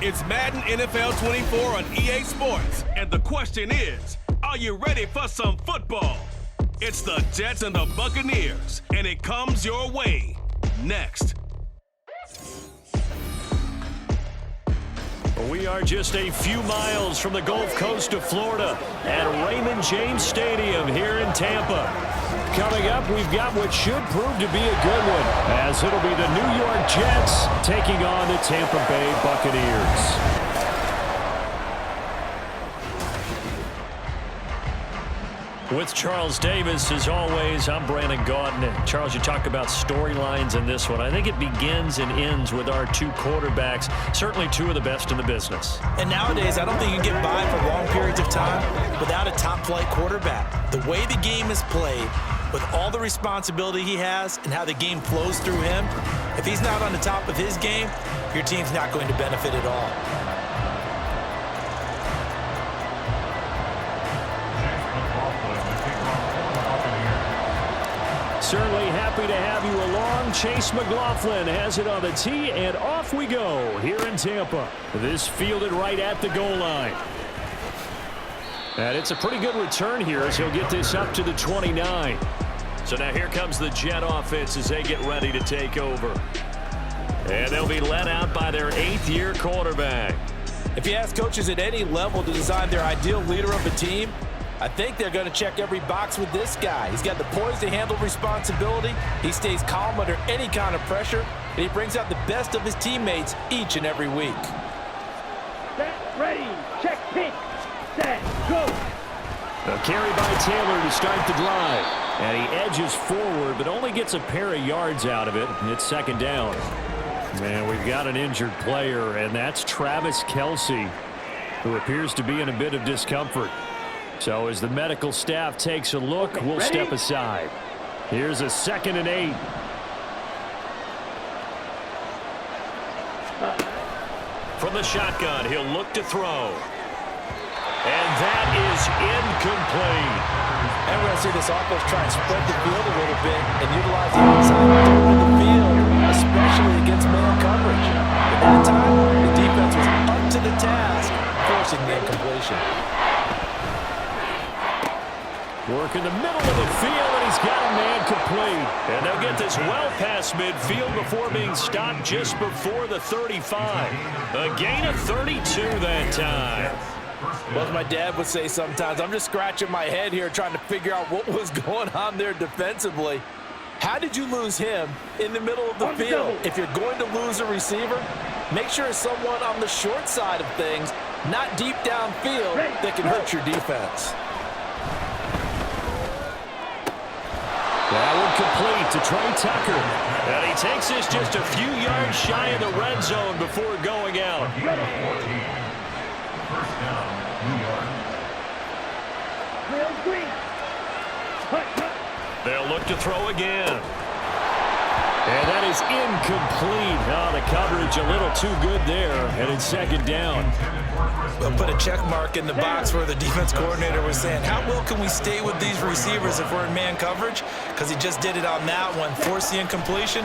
It's Madden NFL 24 on EA Sports, and the question is, are you ready for some football? It's the Jets and the Buccaneers, and it comes your way next. We are just a few miles from the Gulf Coast of Florida at Raymond James Stadium here in Tampa. Coming up, we've got what should prove to be a good one, as it'll be the New York Jets taking on the Tampa Bay Buccaneers. With Charles Davis, as always, I'm Brandon Gaudin. Charles, you talk about storylines in this one. I think it begins and ends with our two quarterbacks, certainly two of the best in the business. And nowadays, I don't think you can get by for long periods of time without a top-flight quarterback. The way the game is played, with all the responsibility he has and how the game flows through him, if he's not on the top of his game, your team's not going to benefit at all. Certainly happy to have you along. Chase McLaughlin has it on the tee, and off we go here in Tampa. This fielded right at the goal line. And it's a pretty good return here as he'll get this up to the 29. So now here comes the Jet offense as they get ready to take over. And they'll be led out by their 8th-year quarterback. If you ask coaches at any level to design their ideal leader of a team, I think they're going to check every box with this guy. He's got the poise to handle responsibility. He stays calm under any kind of pressure, and he brings out the best of his teammates each and every week. Set, ready, check, pitch, set, go. A carry by Taylor to start the drive. And he edges forward, but only gets a pair of yards out of it. It's second down. Man, we've got an injured player, and that's Travis Kelce, who appears to be in a bit of discomfort. So as the medical staff takes a look, we'll step aside. Here's a 2nd and 8. From the shotgun, he'll look to throw. And that is incomplete. And we're going to see this offense try and spread the field a little bit and utilize the outside third of the field, especially against man coverage. At that time, the defense was up to the task, forcing the incompletion. Work in the middle of the field, and he's got a man complete. And they'll get this well past midfield before being stopped just before the 35. A gain of 32 that time. Well, as my dad would say sometimes, I'm just scratching my head here trying to figure out what was going on there defensively. How did you lose him in the middle of the field? If you're going to lose a receiver, make sure it's someone on the short side of things, not deep downfield, that can hurt your defense. That one complete to Trey Tucker. And he takes this just a few yards shy of the red zone before going out. First down, New York. Real green. They'll look to throw again. And that is incomplete. Oh, the coverage a little too good there. And it's second down. We'll put a check mark in the box where the defense coordinator was saying, how well can we stay with these receivers if we're in man coverage? Because he just did it on that one, forced the incompletion.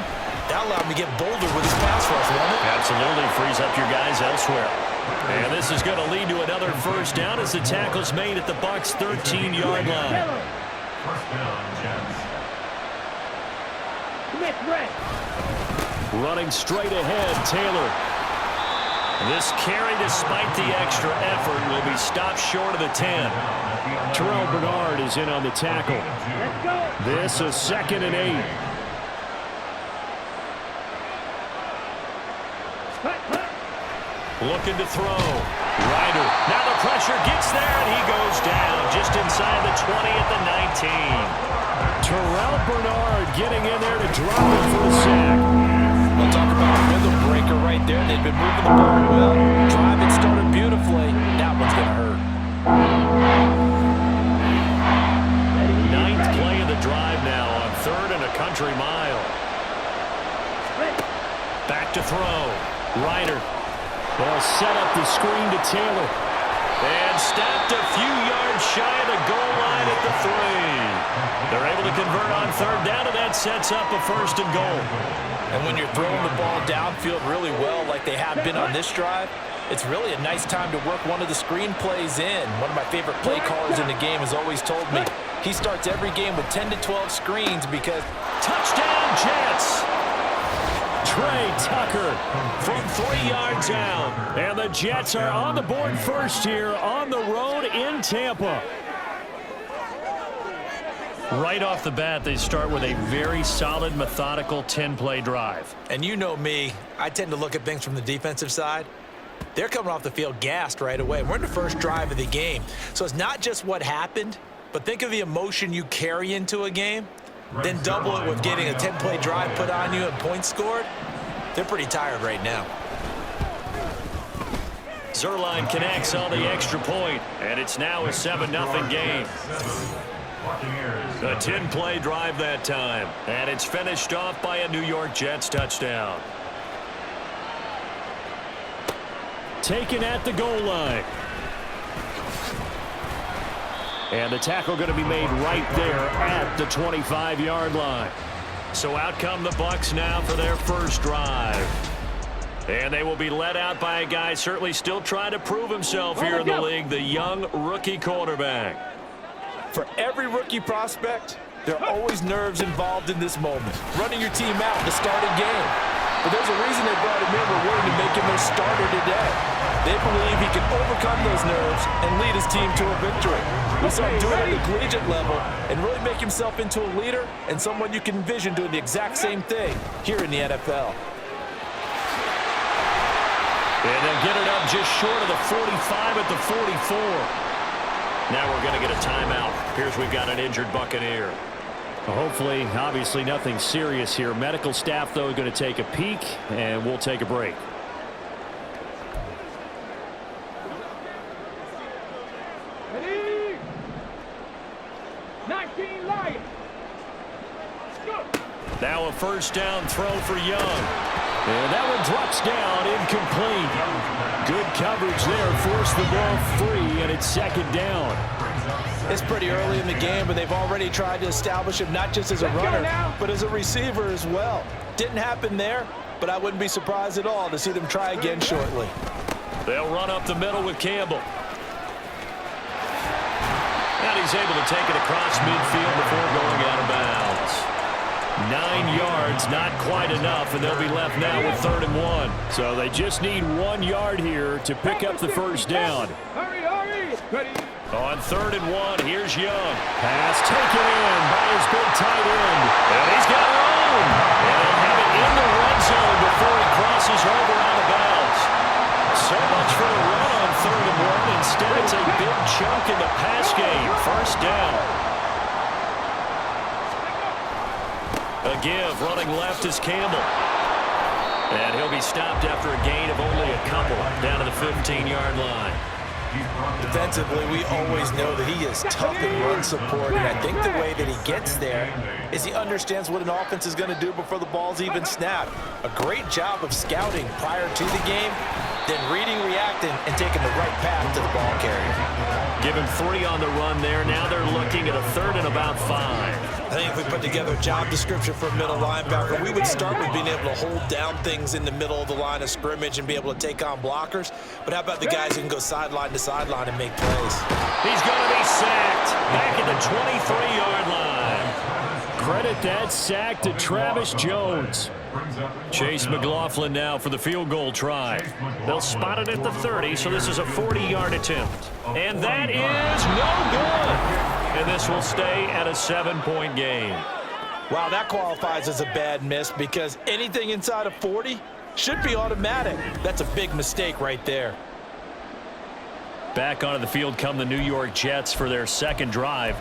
That allowed him to get bolder with his pass rush, won't it? Absolutely, frees up your guys elsewhere. And this is going to lead to another first down as the tackle's made at the Bucs' 13-yard line. First down, Jets. Running straight ahead, Taylor. This carry, despite the extra effort, will be stopped short of the 10. Terrell Bernard is in on the tackle. This is 2nd and 8. Looking to throw. Ryder. Now the pressure gets there, and he goes down just inside the 20 at the 19. Terrell Bernard getting in there to drop it for the sack. We'll talk about a rhythm breaker right there. They've been moving the ball well. Drive it started beautifully. That one's going to hurt. 9th play of the drive now on 3rd and a country mile. Back to throw. Ryder. They'll set up the screen to Taylor. And stopped a few yards shy of the goal line at the 3. They're able to convert on 3rd down, and that sets up a 1st and goal. And when you're throwing the ball downfield really well like they have been on this drive, It's really a nice time to work one of the screen plays in. One of my favorite play callers in the game has always told me he starts every game with 10 to 12 screens because... Touchdown, Jets! Trey Tucker from 3 yards out. And the Jets are on the board first here on the road in Tampa. Right off the bat, they start with a very solid, methodical 10-play drive. And you know me, I tend to look at things from the defensive side. They're coming off the field gassed right away. We're in the first drive of the game. So it's not just what happened, but think of the emotion you carry into a game, then double it with getting a 10-play drive put on you and points scored. They're pretty tired right now. Zerline connects on the extra point, and it's now a 7-0 game. A 10-play drive that time, and it's finished off by a New York Jets touchdown. Taken at the goal line. And the tackle going to be made right there at the 25-yard line. So out come the Bucs now for their first drive. And they will be led out by a guy certainly still trying to prove himself here in the league, the young rookie quarterback. For every rookie prospect, there are always nerves involved in this moment. Running your team out to start a game. But there's a reason they brought him in. We're willing to make him their starter today. They believe he can overcome those nerves and lead his team to a victory. We saw him do it at the collegiate level and really make himself into a leader and someone you can envision doing the exact same thing here in the NFL. And they'll get it up just short of the 45 at the 44. Now we're going to get a timeout. Here's we've got an injured Buccaneer. Hopefully, obviously nothing serious here. Medical staff, though, going to take a peek, and we'll take a break. Ready? 19 Lions. Go. Now a first down throw for Young. And that one drops down, incomplete. Good coverage there, forced the ball free, and it's second down. It's pretty early in the game, but they've already tried to establish him not just as a runner, but as a receiver as well. Didn't happen there, but I wouldn't be surprised at all to see them try again shortly. They'll run up the middle with Campbell. And he's able to take it across midfield before going out of bounds. 9 yards, not quite enough, and they'll be left now with 3rd and 1. So they just need 1 yard here to pick up the first down. Hurry, hurry. Ready. On 3rd and 1, here's Young. Pass taken in by his big tight end. And he's got room. And he'll have it in the red zone before he crosses over out of bounds. So much for the run on 3rd and 1. Instead, it's a big chunk in the pass game. First down. A give, running left is Campbell. And he'll be stopped after a gain of only a couple down to the 15-yard line. Defensively, we always know that he is tough in run support, and I think the way that he gets there is he understands what an offense is going to do before the ball's even snapped. A great job of scouting prior to the game, then reading, reacting, and taking the right path to the ball carrier. Give him 3 on the run there. Now they're looking at a 3rd and about 5. I think if we put together a job description for a middle linebacker, we would start with being able to hold down things in the middle of the line of scrimmage and be able to take on blockers. But how about the guys who can go sideline to sideline and make plays? He's going to be sacked back at the 23-yard line. Credit that sack to Travis Jones. Chase McLaughlin now for the field goal try. They'll spot it at the 30, so this is a 40-yard attempt. And that is no good. And this will stay at a 7-point game. Wow, that qualifies as a bad miss because anything inside of 40 should be automatic. That's a big mistake right there. Back onto the field come the New York Jets for their second drive.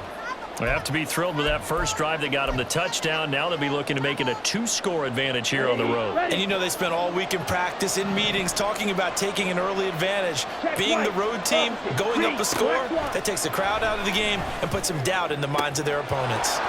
They have to be thrilled with that first drive that got them the touchdown. Now they'll be looking to make it a 2-score advantage here on the road. And you know they spent all week in practice, in meetings, talking about taking an early advantage. Being the road team, going up a score, that takes the crowd out of the game and puts some doubt in the minds of their opponents.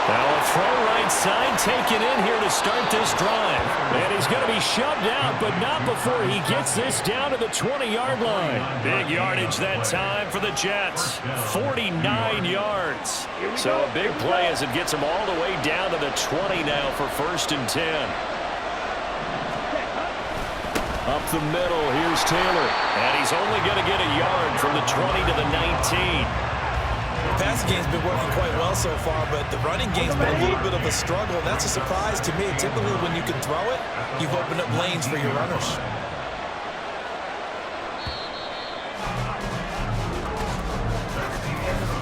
Now a throw right side taken in here to start this drive. And he's going to be shoved out, but not before he gets this down to the 20-yard line. Big yardage that time for the Jets. 49 yards. So a big play as it gets them all the way down to the 20 now for 1st and 10. Up the middle, here's Taylor. And he's only going to get a yard from the 20 to the 19. The passing game's been working quite well so far, but the running game's been a little bit of a struggle, and that's a surprise to me. Typically, when you can throw it, you've opened up lanes for your runners.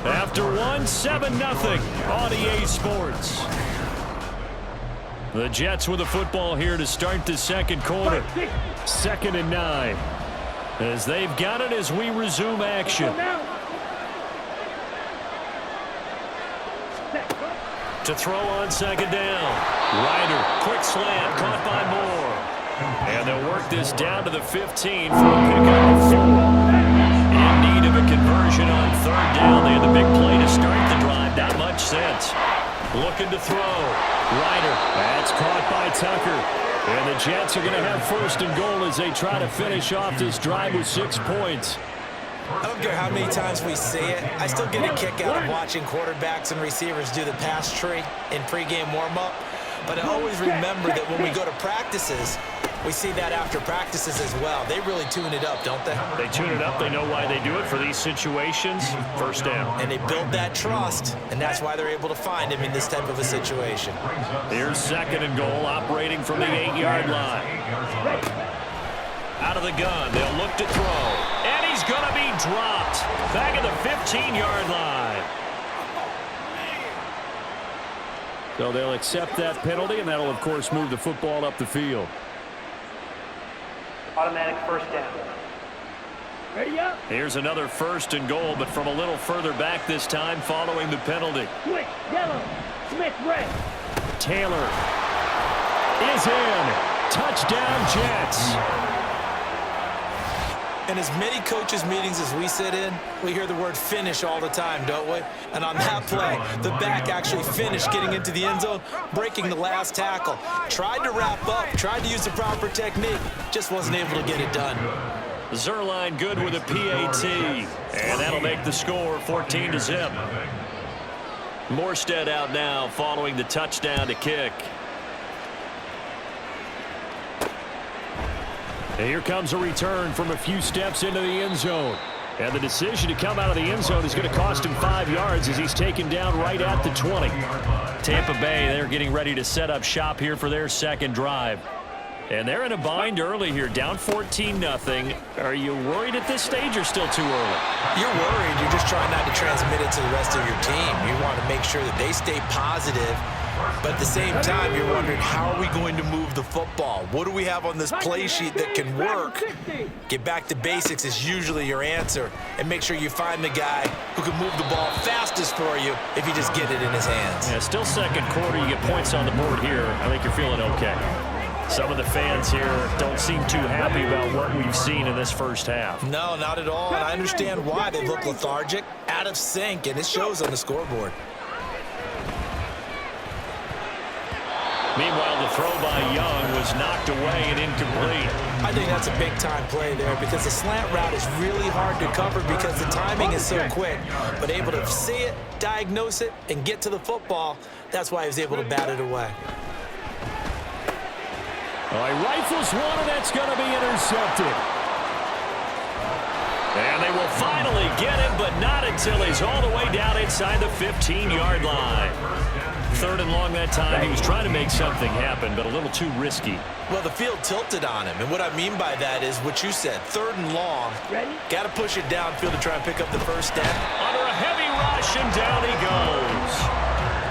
After 7-0 on EA Sports. The Jets with the football here to start the second quarter. 2nd and 9. As they've got it as we resume action. To throw on 2nd down. Ryder, quick slant, caught by Moore. And they'll work this down to the 15 for a pickup of 4. In need of a conversion on 3rd down. They had the big play to start the drive. Not much sense. Looking to throw. Ryder, that's caught by Tucker. And the Jets are going to have 1st and goal as they try to finish off this drive with 6 points. I don't care how many times we see it. I still get a kick out of watching quarterbacks and receivers do the pass tree in pregame warm-up. But I always remember that when we go to practices, we see that after practices as well. They really tune it up, don't they? They tune it up. They know why they do it for these situations. 1st down. And they build that trust, and that's why they're able to find him in this type of a situation. Here's 2nd and goal, operating from the 8-yard line. Out of the gun, they'll look to throw. And he's going to be dropped. Back at the 15-yard line. So they'll accept that penalty, and that'll, of course, move the football up the field. Automatic 1st down. Ready up. Here's another 1st and goal, but from a little further back this time following the penalty. Switch. Yellow. Smith red. Taylor is in. Touchdown, Jets. In as many coaches' meetings as we sit in, we hear the word finish all the time, don't we? And on that play, the back actually finished getting into the end zone, breaking the last tackle. Tried to wrap up, tried to use the proper technique, just wasn't able to get it done. Zerline good with a PAT, and that'll make the score 14-0. Morstead out now following the touchdown to kick. And here comes a return from a few steps into the end zone. And the decision to come out of the end zone is going to cost him 5 yards as he's taken down right at the 20. Tampa Bay, they're getting ready to set up shop here for their second drive. And they're in a bind early here, down 14-0. Are you worried at this stage or still too early? You're worried. You're just trying not to transmit it to the rest of your team. You want to make sure that they stay positive. But at the same time, you're wondering, how are we going to move the football? What do we have on this play sheet that can work? Get back to basics is usually your answer. And make sure you find the guy who can move the ball fastest for you if you just get it in his hands. Yeah, still second quarter. You get points on the board here. I think you're feeling okay. Some of the fans here don't seem too happy about what we've seen in this first half. No, not at all. And I understand why. They look lethargic, out of sync, and it shows on the scoreboard. Meanwhile, the throw by Young was knocked away and incomplete. I think that's a big-time play there because the slant route is really hard to cover because the timing is so quick. But able to see it, diagnose it, and get to the football, that's why he was able to bat it away. All right, rifles one, and that's going to be intercepted. And they will finally get him, but not until he's all the way down inside the 15-yard line. 3rd and long that time. He was trying to make something happen, but a little too risky. Well, the field tilted on him, and what I mean by that is what you said, 3rd and long. Got to push it downfield to try and pick up the 1st down. Under a heavy rush, and down he goes.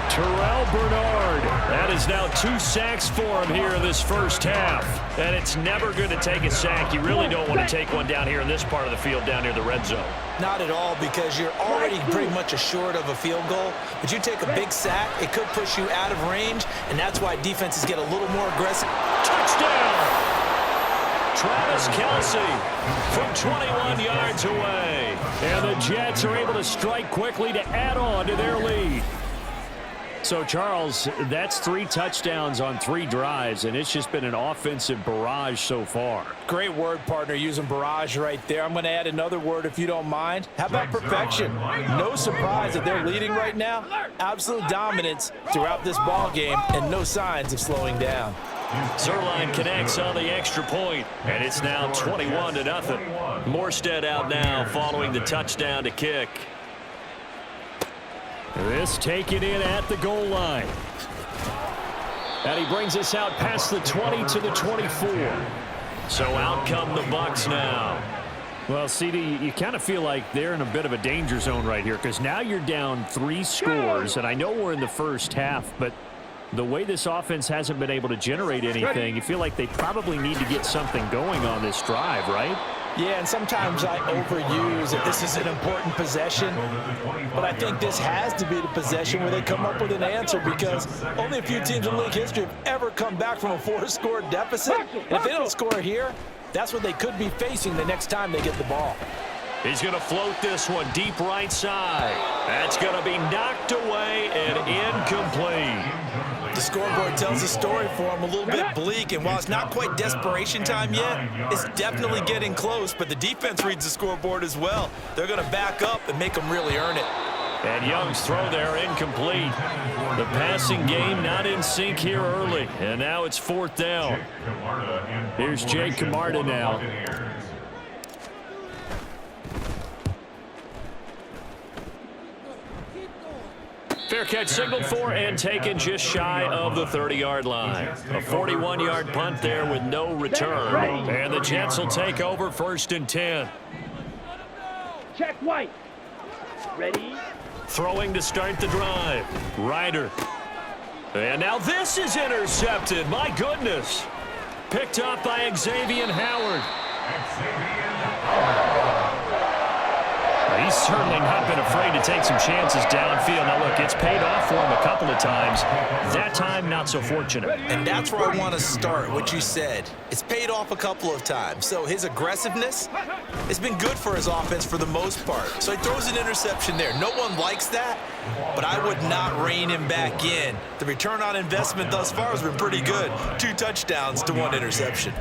Terrell Bernard. That is now 2 sacks for him here in this first half. And it's never good to take a sack. You really don't want to take one down here in this part of the field, down near the red zone. Not at all, because you're already pretty much assured of a field goal. But you take a big sack, it could push you out of range, and that's why defenses get a little more aggressive. Touchdown! Travis Kelce from 21 yards away. And the Jets are able to strike quickly to add on to their lead. So, Charles, that's 3 touchdowns on 3 drives, and it's just been an offensive barrage so far. Great word, partner, using barrage right there. I'm going to add another word if you don't mind. How about perfection? No surprise that they're leading right now. Absolute dominance throughout this ball game and no signs of slowing down. Zerline connects on the extra point, and it's now 21-0. Morstead out now following the touchdown to kick. This taken in at the goal line. And he brings us out past the 20 to the 24. So out come the Bucs now. Well, CD, you kind of feel like they're in a bit of a danger zone right here because now you're down 3 scores, and I know we're in the first half, but the way this offense hasn't been able to generate anything, you feel like they probably need to get something going on this drive, right? Yeah, and sometimes I overuse that this is an important possession, but I think this has to be the possession where they come up with an answer because only a few teams in league history have ever come back from a 4-score deficit. And if they don't score here, that's what they could be facing the next time they get the ball. He's going to float this one deep right side. That's going to be knocked away and incomplete. The scoreboard tells a story for him, a little bit bleak, and while it's not quite desperation time yet, it's definitely getting close, but the defense reads the scoreboard as well. They're going to back up and make them really earn it. And Young's throw there incomplete. The passing game not in sync here early, and now it's 4th down. Here's Jake Camarda now. Fair catch signaled for and taken just shy of the 30-yard line. A 41-yard punt there with no return. And the Jets will take over 1st and 10. Check White. Ready? Throwing to start the drive. Ryder. And now this is intercepted. My goodness. Picked up by Xavier Howard. He's certainly not been afraid to take some chances downfield. Now, look, it's paid off for him a couple of times. That time, not so fortunate. And that's where I want to start, what you said. It's paid off a couple of times. So his aggressiveness has been good for his offense for the most part. So he throws an interception there. No one likes that, but I would not rein him back in. The return on investment thus far has been pretty good. 2 touchdowns to 1 interception.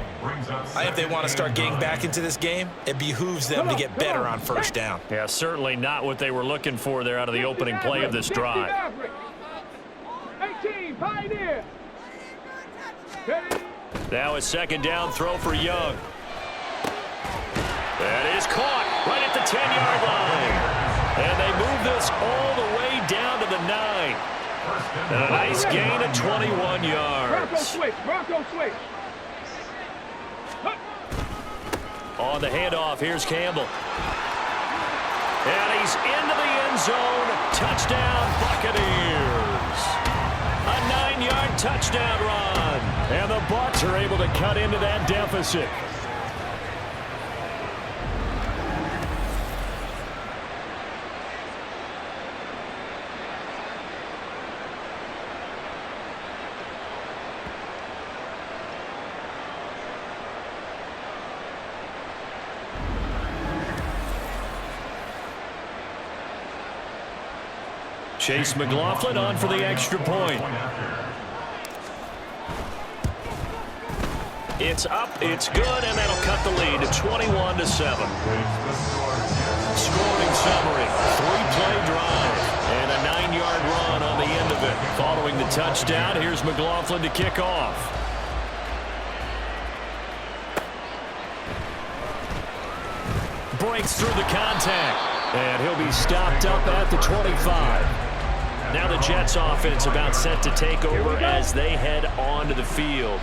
If they want to start getting back into this game, it behooves them to get better on 1st down. Yeah, certainly not what they were looking for there out of the opening play of this drive. 18, Pioneer. Now a 2nd down throw for Young. That is caught right at the 10-yard line. And they move this all the way down to the 9. And a nice gain of 21 yards. Bronco switch. On the handoff, here's Campbell. And he's into the end zone. Touchdown, Buccaneers. A 9-yard touchdown run. And the Bucs are able to cut into that deficit. Chase McLaughlin on for the extra point. It's up, it's good, and that'll cut the lead to 21-7. Scoring summary, 3-play drive, and a 9-yard run on the end of it. Following the touchdown, here's McLaughlin to kick off. Breaks through the contact, and he'll be stopped up at the 25. Now the Jets offense about set to take over as they head onto the field.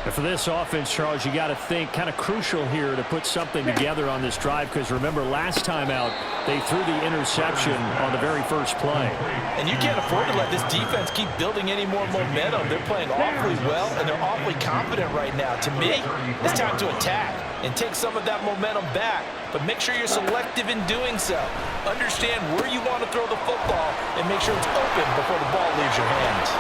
And for this offense, Charles, you got to think kind of crucial here to put something together on this drive because remember last time out they threw the interception on the very first play. And you can't afford to let this defense keep building any more momentum. They're playing awfully well and they're awfully confident right now. To me, it's time to attack and take some of that momentum back. But make sure you're selective in doing so. Understand where you want to throw the football and make sure it's open before the ball leaves your hands.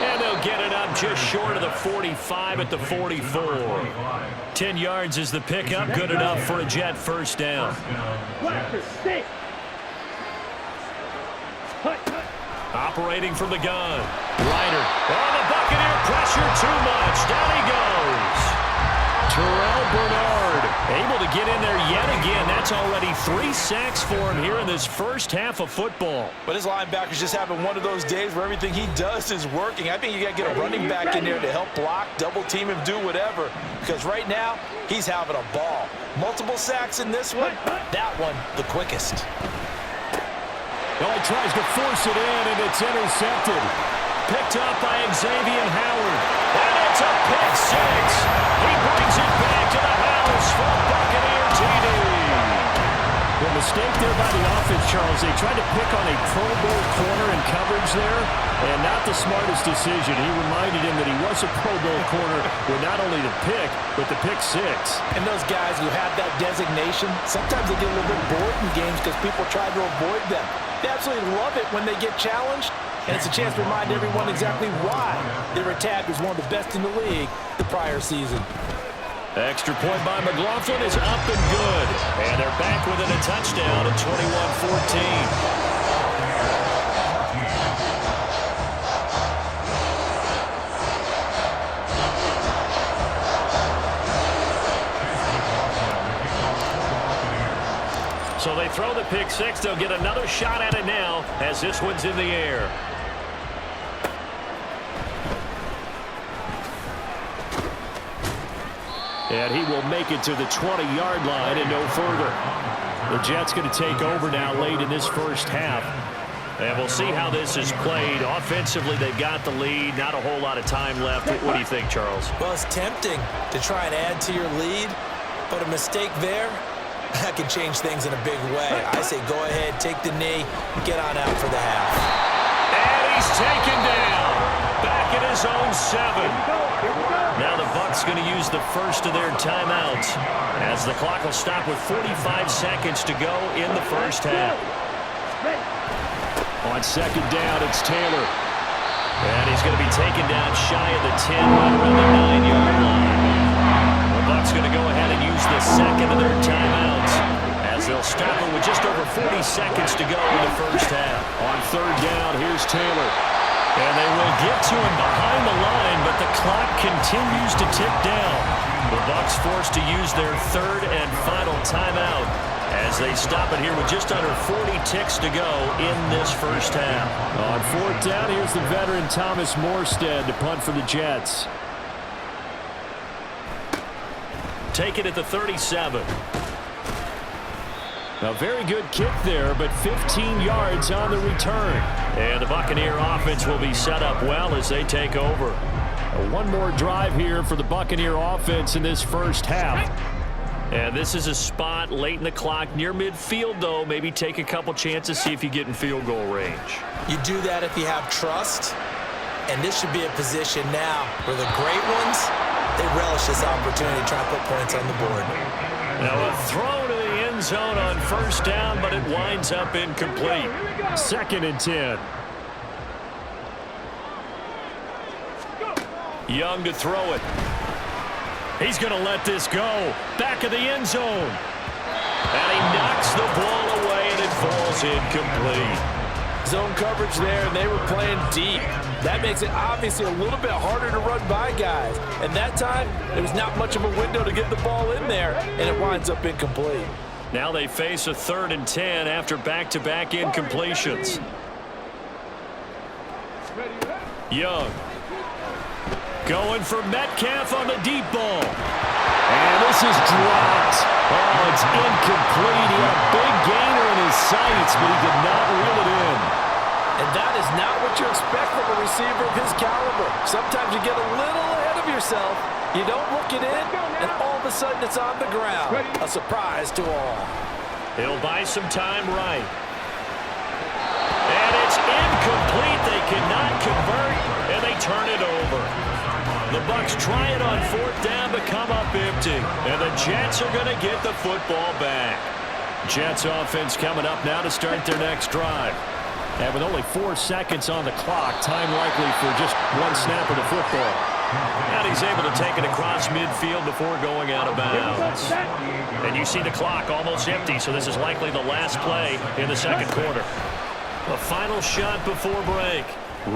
And they'll get it up just short of the 45 at the 44. 10 yards is the pickup. Good enough for a Jet 1st down. Operating from the gun. Ryder. Oh, the Buccaneer pressure too much. Down he goes. Terrell Bernard. Able to get in there yet again. That's already 3 sacks for him here in this first half of football. But his linebacker's just having one of those days where everything he does is working. I think you got to get a running back in there to help block, double team him, do whatever. Because right now, he's having a ball. Multiple sacks in this one. That one, the quickest. Well, he tries to force it in, and it's intercepted. Picked up by Xavier Howard. And it's a pick six. He brings it back to the house for a Buccaneer TD. The mistake there by the offense, Charles. They tried to pick on a Pro Bowl corner in coverage there, and not the smartest decision. He reminded him that he was a Pro Bowl corner with not only the pick, but the pick six. And those guys who have that designation, sometimes they get a little bit bored in games because people try to avoid them. They absolutely love it when they get challenged, and it's a chance to remind everyone exactly why they were tagged as one of the best in the league the prior season. Extra point by McLaughlin is up and good. And they're back within a touchdown at 21-14. So they throw the pick six. They'll get another shot at it now as this one's in the air. And he will make it to the 20-yard line and no further. The Jets going to take over now late in this first half. And we'll see how this is played. Offensively, they've got the lead. Not a whole lot of time left. What do you think, Charles? Well, it's tempting to try and add to your lead, but a mistake there, that can change things in a big way. I say go ahead, take the knee, get on out for the half. And he's taken down. Back at his own 7. Now the Bucs going to use the first of their timeouts as the clock will stop with 45 seconds to go in the first half. On second down, it's Taylor. And he's going to be taken down shy of the 10, right around the 9-yard line. The Bucs going to go ahead and use the second of their timeouts as they'll stop it with just over 40 seconds to go in the first half. On third down, here's Taylor. And they will get to him behind the line, but the clock continues to tick down. The Bucs forced to use their third and final timeout as they stop it here with just under 40 ticks to go in this first half. On fourth down, here's the veteran Thomas Morstead to punt for the Jets. Take it at the 37. A very good kick there, but 15 yards on the return. And the Buccaneer offense will be set up well as they take over. One more drive here for the Buccaneer offense in this first half. And this is a spot late in the clock near midfield, though. Maybe take a couple chances, see if you get in field goal range. You do that if you have trust. And this should be a position now where the great ones, they relish this opportunity to try to put points on the board. Now a throw to the end zone on first down, but it winds up incomplete. Second and 10. Young to throw it. He's going to let this go. Back of the end zone. And he knocks the ball away, and it falls incomplete. Zone coverage there, and they were playing deep. That makes it obviously a little bit harder to run by guys. And that time, there was not much of a window to get the ball in there, and it winds up incomplete. Now they face a 3rd and 10 after back-to-back incompletions. Young. Going for Metcalf on the deep ball. And this is dropped. Oh, it's incomplete. He had a big gainer in his sights, but he did not reel it in. And that is not what you expect from a receiver of his caliber. Sometimes you get a little ahead of yourself. You don't look it in, and all of a sudden it's on the ground. A surprise to all. He'll buy some time right. And it's incomplete. They cannot convert, and they turn it over. The Bucs try it on 4th down, but come up empty. And the Jets are going to get the football back. Jets offense coming up now to start their next drive. And with only 4 seconds on the clock, time likely for just one snap of the football. And he's able to take it across midfield before going out of bounds. And you see the clock almost empty, so this is likely the last play in the second quarter. A final shot before break.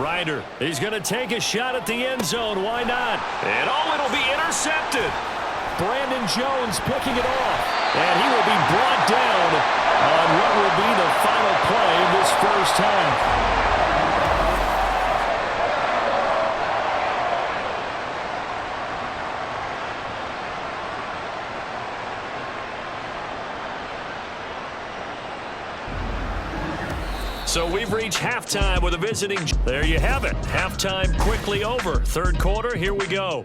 Ryder, he's going to take a shot at the end zone. Why not? And it'll be intercepted. Brandon Jones picking it off. And he will be brought down on what will be the final play of this first half. So we've reached halftime with a visiting. There you have it. Halftime quickly over. Third quarter, here we go.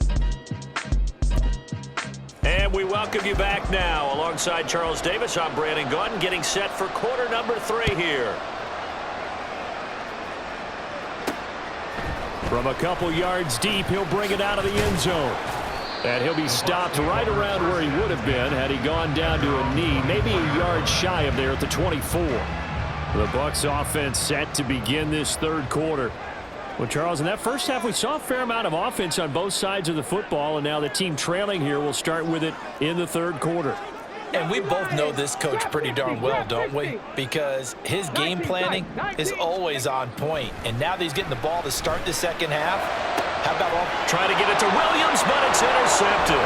And we welcome you back now. Alongside Charles Davis, I'm Brandon Gaudin, getting set for quarter number 3 here. From a couple yards deep, he'll bring it out of the end zone. And he'll be stopped right around where he would have been had he gone down to a knee, maybe a yard shy of there at the 24. The Bucs offense set to begin this third quarter. Well, Charles, in that first half, we saw a fair amount of offense on both sides of the football, and now the team trailing here will start with it in the third quarter. And we both know this coach pretty darn well, don't we? Because his game planning is always on point. And now that he's getting the ball to start the second half, how about all? Trying to get it to Williams, but it's intercepted.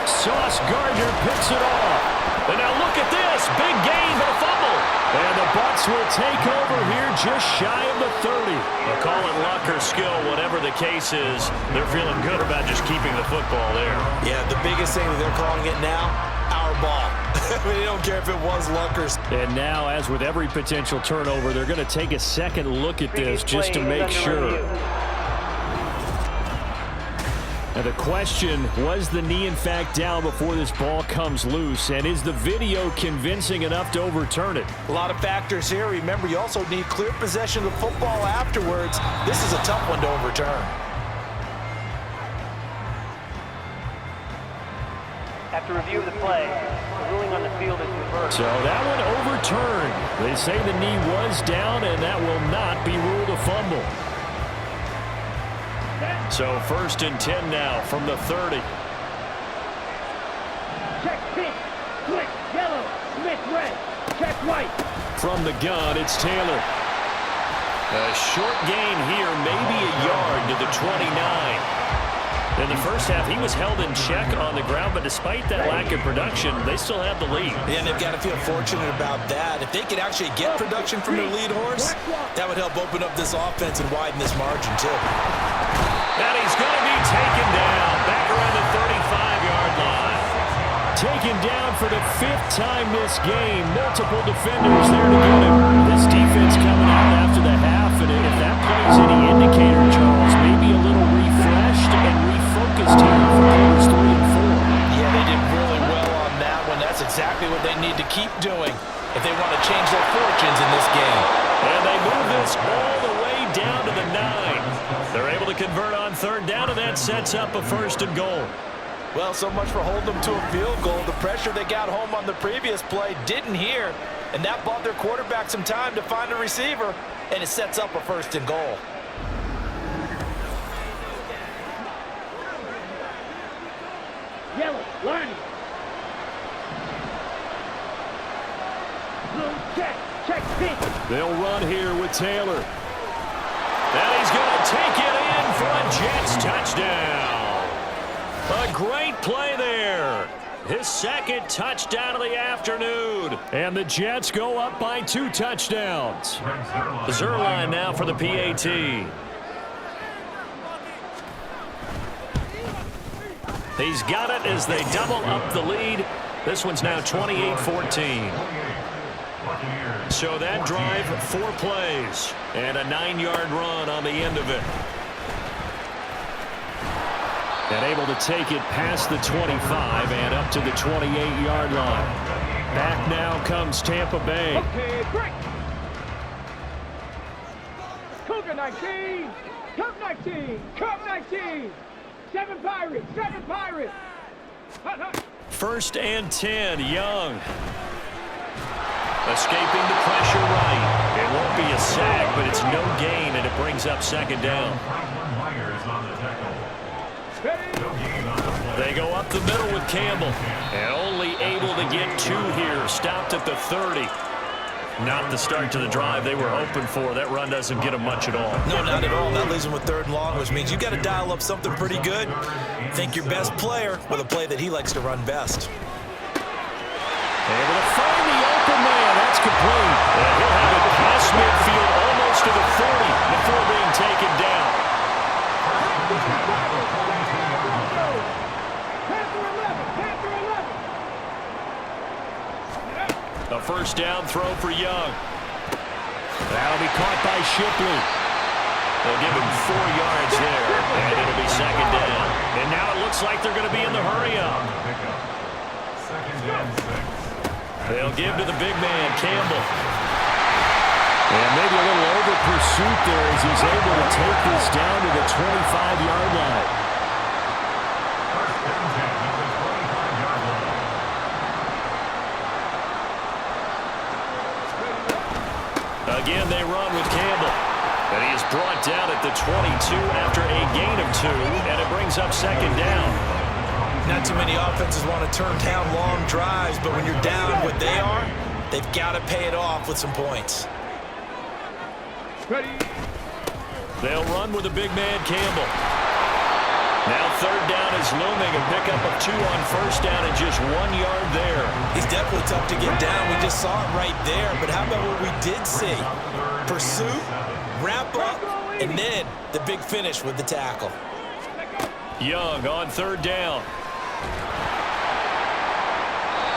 Sauce Gardner picks it off. And now look at this. Big gain, but a fumble. And the Bucs will take over here just shy of the 30. They'll call it luck or skill, whatever the case is. They're feeling good about just keeping the football there. Yeah, the biggest thing that they're calling it now, our ball. I mean, they don't care if it was luck or... And now, as with every potential turnover, they're going to take a second look at this just to make sure. Now the question, was the knee in fact down before this ball comes loose? And is the video convincing enough to overturn it? A lot of factors here. Remember, you also need clear possession of the football afterwards. This is a tough one to overturn. After review of the play, the ruling on the field is reversed. So that one overturned. They say the knee was down, and that will not be ruled a fumble. So 1st and 10 now from the 30. Check pink, Slick, yellow, Smith red, check white. From the gun, it's Taylor. A short gain here, maybe a yard to the 29. In the first half, he was held in check on the ground, but despite that lack of production, they still have the lead. Yeah, and they've got to feel fortunate about that. If they could actually get production from their lead horse, that would help open up this offense and widen this margin, too. And he's going to be taken down back around the 35-yard line. Taken down for the 5th time this game. Multiple defenders there to get him. This defense coming out after the half, and if that plays any indicator, Charles, maybe a little refreshed and refocused here for quarters 3 and 4. Yeah, they did really well on that one. That's exactly what they need to keep doing if they want to change their fortunes in this game. And they move this all the way down to the 9. They're able to convert on 3rd down, and that sets up a 1st and goal. Well, so much for holding them to a field goal. The pressure they got home on the previous play didn't hear, and that bought their quarterback some time to find a receiver, and it sets up a 1st and goal. Yellow, Lonnie. Blue, check pink. They'll run here with Taylor. And he's going to take it in for a Jets touchdown. A great play there. His 2nd touchdown of the afternoon. And the Jets go up by 2 touchdowns. Zerline now for the PAT. He's got it as they double up the lead. This one's now 28-14. So that drive, 4 plays, and a 9-yard run on the end of it. And able to take it past the 25 and up to the 28-yard line. Back now comes Tampa Bay. Okay, break. Cougar 19, Cup 19, Cup 19. 7 Pirates, 7 Pirates. Hut, hut. 1st and 10, Young. Escaping the pressure right. It won't be a sack, but it's no gain, and it brings up 2nd down. They go up the middle with Campbell. And only able to get 2 here. Stopped at the 30. Not the start to the drive they were hoping for. That run doesn't get them much at all. No, not at all. That leaves them with 3rd and long, which means you got to dial up something pretty good. Think your best player with a play that he likes to run best. Able to find the open man. That's complete. And he'll have it past midfield almost to the 40 before being taken down. A first down throw for Young. That'll be caught by Shipley. They'll give him 4 yards there, and it'll be 2nd down. And now it looks like they're going to be in the hurry-up. They'll give to the big man, Campbell. And maybe a little over pursuit there as he's able to take this down to the 25-yard line. Again, they run with Campbell. And he is brought down at the 22 after a gain of 2, and it brings up 2nd down. Not too many offenses want to turn down long drives, but when you're down what they are, they've got to pay it off with some points. Ready. They'll run with the big man, Campbell. Now 3rd down is looming, a pickup of 2 on 1st down and just 1 yard there. He's definitely tough to get down. We just saw it right there. But how about what we did see? Pursuit, wrap up, and then the big finish with the tackle. Young on 3rd down.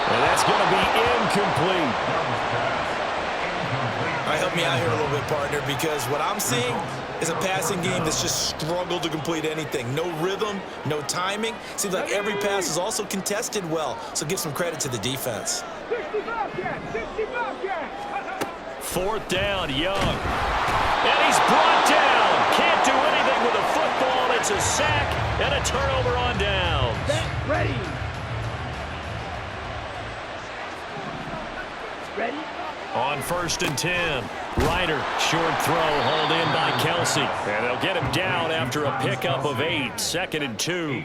And that's going to be incomplete. All right, help me out here a little bit, partner, because what I'm seeing is a passing game that's just struggled to complete anything. No rhythm, no timing. Seems like every pass is also contested well, so give some credit to the defense. 4th down, Young. And he's brought down. Can't do anything with a football. It's a sack and a turnover on downs. Ready. Ready. On 1st and 10, Ryder, short throw, hauled in by Kelsey. And they'll get him down after a pickup of 8, 2nd and 2.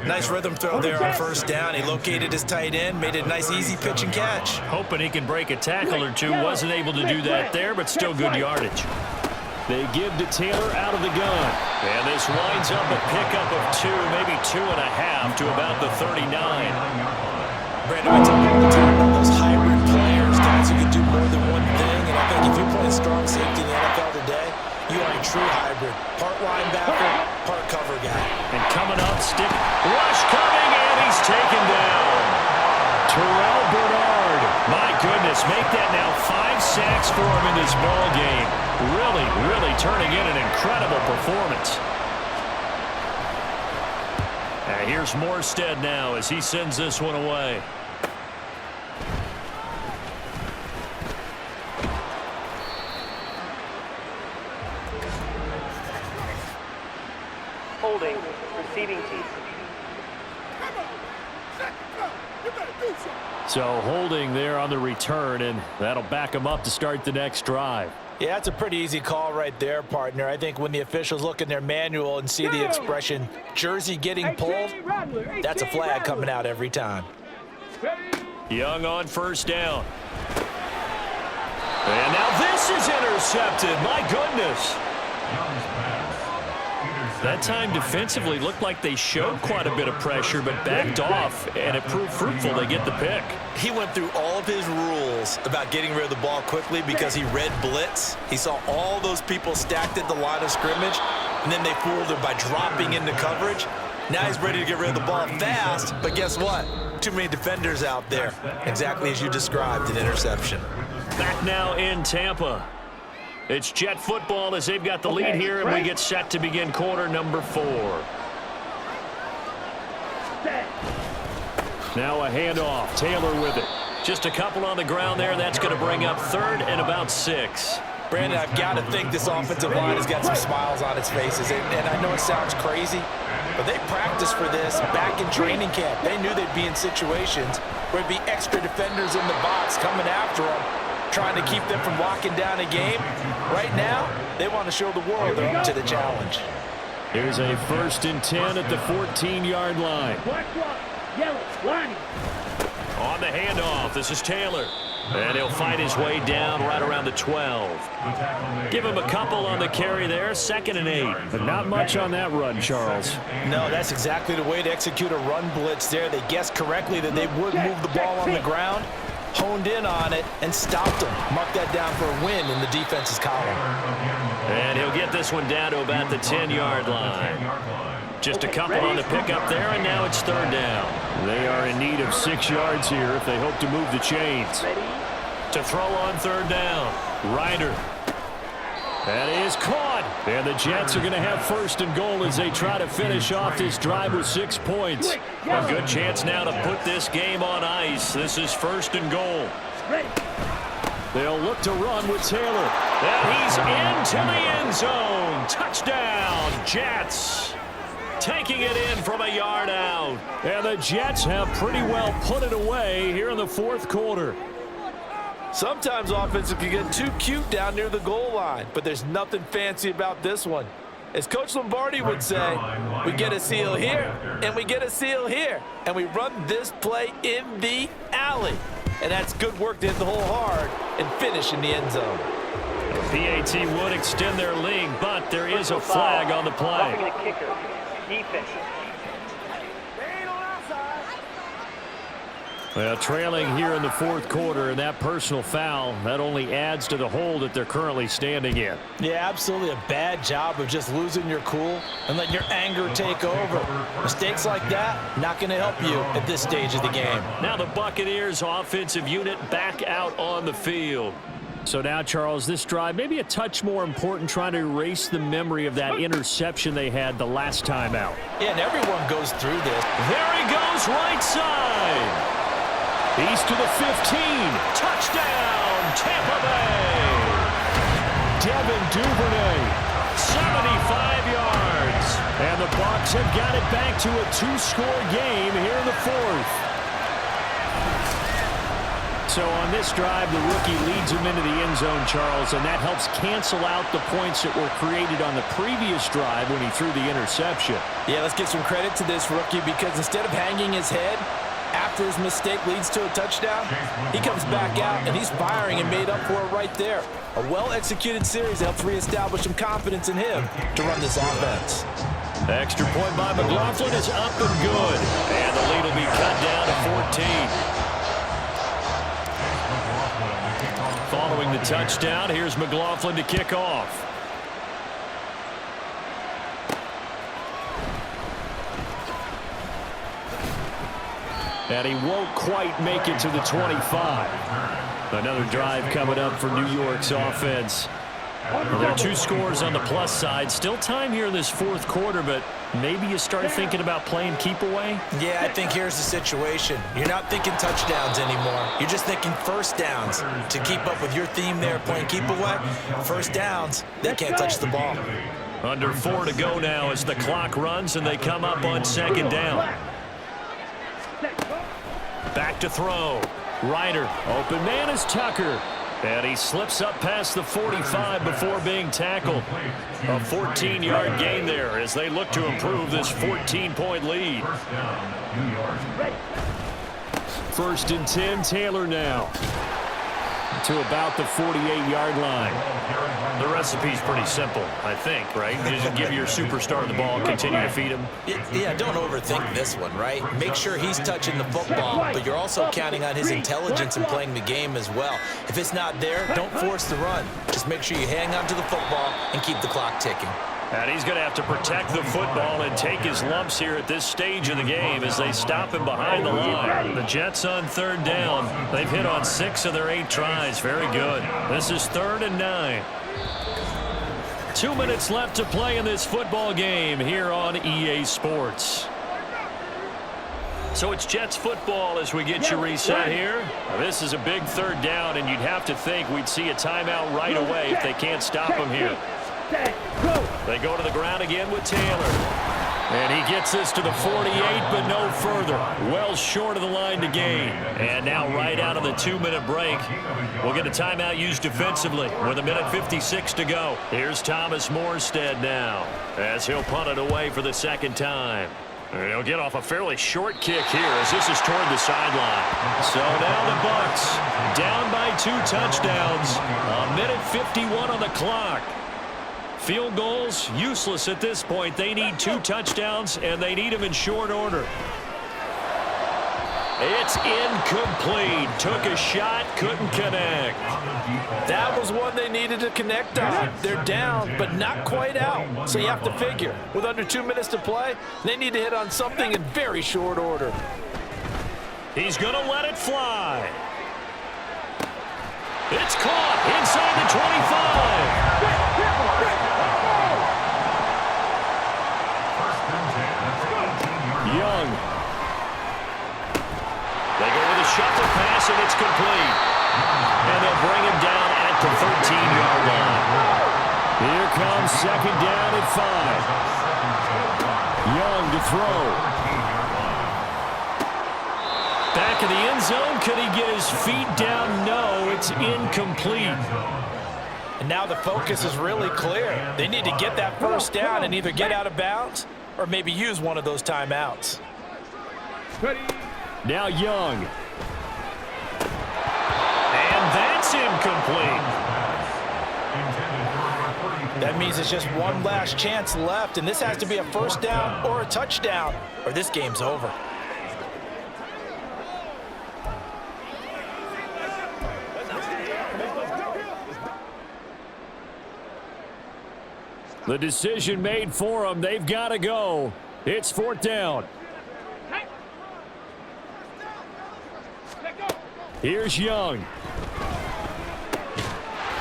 Nice rhythm throw there on 1st down. He located his tight end, made it a nice, easy pitch and catch. Hoping he can break a tackle or 2. Wasn't able to do that there, but still good yardage. They give to Taylor out of the gun. And this winds up a pickup of 2, maybe 2.5 to about the 39. Brandon, we talked all the time about those hybrid players, guys who can do more than one thing. And I think if you're playing strong safety in the NFL today, you are a true hybrid. Part linebacker, part cover guy. And coming up, stick rush coming, and he's taken down. Terrell Bernard. My goodness, make that now 5 sacks for him in this ball game. Really, really turning in an incredible performance. And here's Morstead now as he sends this one away. Holding. Receiving team. So holding there on the return, and that'll back him up to start the next drive. Yeah, that's a pretty easy call right there, partner. I think when the officials look in their manual and see the expression jersey getting pulled, that's a flag coming out every time. Young on 1st down. And now this is intercepted. My goodness. That time defensively looked like they showed quite a bit of pressure but backed off, and it proved fruitful. They get the pick. He went through all of his rules about getting rid of the ball quickly because he read blitz. He saw all those people stacked at the line of scrimmage, and then they fooled him by dropping into coverage. Now he's ready to get rid of the ball fast, but guess what? Too many defenders out there. Exactly as you described, an interception. Back now in Tampa. It's Jet football as they've got the lead here, and we get set to begin quarter number 4. Now a handoff. Taylor with it. Just a couple on the ground there. That's going to bring up 3rd and about 6. Brandon, I've got to think this offensive line has got some smiles on its faces. And I know it sounds crazy, but they practiced for this back in training camp. They knew they'd be in situations where there'd be extra defenders in the box coming after them, trying to keep them from locking down a game. Right now, they want to show the world they're up to the challenge. Here's a 1st and 10 at the 14-yard line. Yellow, line. On the handoff. This is Taylor. And he'll fight his way down right around the 12. Give him a couple on the carry there. 2nd and 8. But not much on that run, Charles. No, that's exactly the way to execute a run blitz there. They guessed correctly that they would move the ball on the ground, honed in on it, and stopped them. Mark that down for a win in the defense's column. And he'll get this one down to about the 10-yard line. Just a couple on the pickup there, and now it's 3rd down. They are in need of 6 yards here if they hope to move the chains. To throw on 3rd down, Ryder. That is caught. And the Jets are going to have 1st and goal as they try to finish off this drive with 6 points. A good chance now to put this game on ice. This is 1st and goal. They'll look to run with Taylor. And he's into the end zone. Touchdown, Jets. Taking it in from a yard out. And the Jets have pretty well put it away here in the 4th quarter. Sometimes offenses can get too cute down near the goal line, but there's nothing fancy about this one. As Coach Lombardi would say, we get a seal here, and we get a seal here, and we run this play in the alley. And that's good work to hit the hole hard and finish in the end zone. PAT would extend their lead, but there is a flag on the play. Blocking the kicker. Defense. Well, trailing here in the 4th quarter, and that personal foul, that only adds to the hole that they're currently standing in. Yeah, absolutely a bad job of just losing your cool and letting your anger take over. Mistakes like that, not going to help you at this stage of the game. Now the Buccaneers offensive unit back out on the field. So now, Charles, this drive maybe a touch more important, trying to erase the memory of that interception they had the last time out. Yeah, and everyone goes through this. There he goes, right side. He's to the 15. Touchdown, Tampa Bay. Devin Duvernay. 75 yards. And the Bucs have got it back to a 2-score game here in the 4th. So on this drive, the rookie leads him into the end zone, Charles, and that helps cancel out the points that were created on the previous drive when he threw the interception. Yeah, let's give some credit to this rookie because instead of hanging his head after his mistake leads to a touchdown, he comes back out and he's firing and made up for it right there. A well-executed series helps reestablish some confidence in him to run this offense. The extra point by McLaughlin is up and good. And the lead will be cut down to 14. Following the touchdown, here's McLaughlin to kick off. And he won't quite make it to the 25. Another drive coming up for New York's offense. Well, there are 2 scores on the plus side. Still time here in this 4th quarter, but maybe you start thinking about playing keep away? Yeah, I think here's the situation. You're not thinking touchdowns anymore. You're just thinking first downs. To keep up with your theme there, playing keep away, first downs, they can't touch the ball. Under 4 to go now as the clock runs and they come up on 2nd down. Back to throw. Ryder. Open man is Tucker. And he slips up past the 45 before being tackled. A 14-yard gain there as they look to improve this 14-point lead. 1st and 10, Taylor now. To about the 48-yard line. The recipe's pretty simple, I think, right? Just give your superstar the ball, continue to feed him. Yeah, don't overthink this one, right? Make sure he's touching the football, but you're also counting on his intelligence in playing the game as well. If it's not there, don't force the run. Just make sure you hang on to the football and keep the clock ticking. And he's going to have to protect the football and take his lumps here at this stage of the game as they stop him behind the line. The Jets on 3rd down. They've hit on 6 of their 8 tries. Very good. This is 3rd and 9. 2 minutes left to play in this football game here on EA Sports. So it's Jets football as we get you reset here. This is a big 3rd down, and you'd have to think we'd see a timeout right away if they can't stop him here. They go to the ground again with Taylor. And he gets this to the 48, but no further. Well short of the line to gain. And now right out of the 2-minute break, we'll get a timeout used defensively with 1:56 to go. Here's Thomas Morstead now as he'll punt it away for the 2nd time. And he'll get off a fairly short kick here as this is toward the sideline. So now the Bucks down by 2 touchdowns. A minute 51 on the clock. Field goals useless at this point. They need 2 touchdowns, and they need them in short order. It's incomplete. Took a shot, couldn't connect. That was one they needed to connect on. They're down, but not quite out. So you have to figure, with under 2 minutes to play, they need to hit on something in very short order. He's going to let it fly. It's caught inside the 25. Young. They go with a shuffle pass, and it's complete. And they'll bring him down at the 13-yard line. Here comes second down at 5. Young to throw. Back in the end zone. Could he get his feet down? No, it's incomplete. And now the focus is really clear. They need to get that first down and either get out of bounds or maybe use one of those timeouts. Now Young. And that's incomplete. That means it's just one last chance left, and this has to be a first down or a touchdown, or this game's over. The decision made for them. They've got to go. It's 4th down. Here's Young.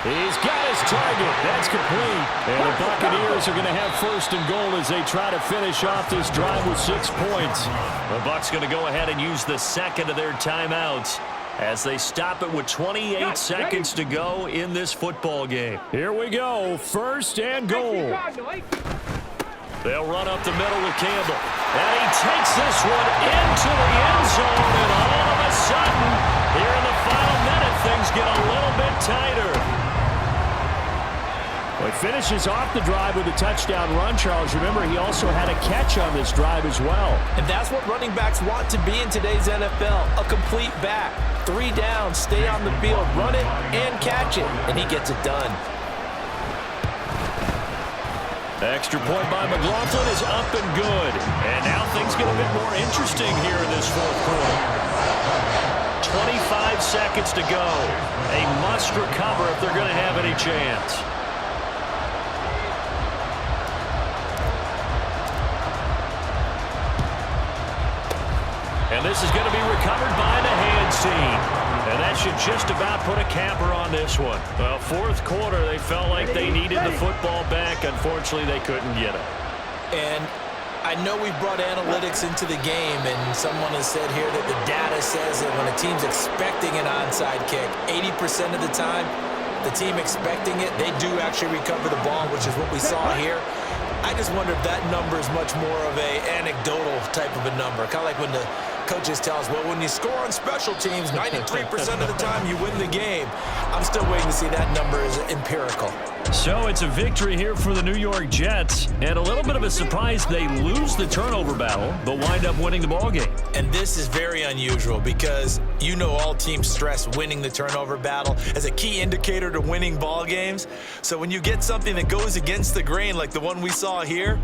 He's got his target. That's complete. And the Buccaneers are going to have 1st and goal as they try to finish off this drive with 6 points. The Bucs going to go ahead and use the second of their timeouts as they stop it with 28 seconds to go in this football game. Here we go. 1st and goal. They'll run up the middle with Campbell. And he takes this one into the end zone. And all of a sudden, here in the final minute, things get a little bit tighter. Well, he finishes off the drive with a touchdown run, Charles. Remember, he also had a catch on this drive as well. And that's what running backs want to be in today's NFL, a complete back. 3 downs, stay on the field, run it, and catch it. And he gets it done. Extra point by McLaughlin is up and good. And now things get a bit more interesting here in this 4th quarter. 25 seconds to go. A must recover if they're going to have any chance. And this is going to be recovered by the hands team. And that should just about put a capper on this one. Well, 4th quarter, they felt like they needed the football back. Unfortunately, they couldn't get it. And I know we've brought analytics into the game, and someone has said here that the data says that when a team's expecting an onside kick, 80% of the time, the team expecting it, they do actually recover the ball, which is what we saw here. I just wonder if that number is much more of a anecdotal type of a number. Kind of like when the coaches tell us, well, when you score on special teams, 93% of the time you win the game. I'm still waiting to see that number is empirical. So it's a victory here for the New York Jets, and a little bit of a surprise they lose the turnover battle, but wind up winning the ballgame. And this is very unusual because you know all teams stress winning the turnover battle as a key indicator to winning ball games. So when you get something that goes against the grain like the one we saw here,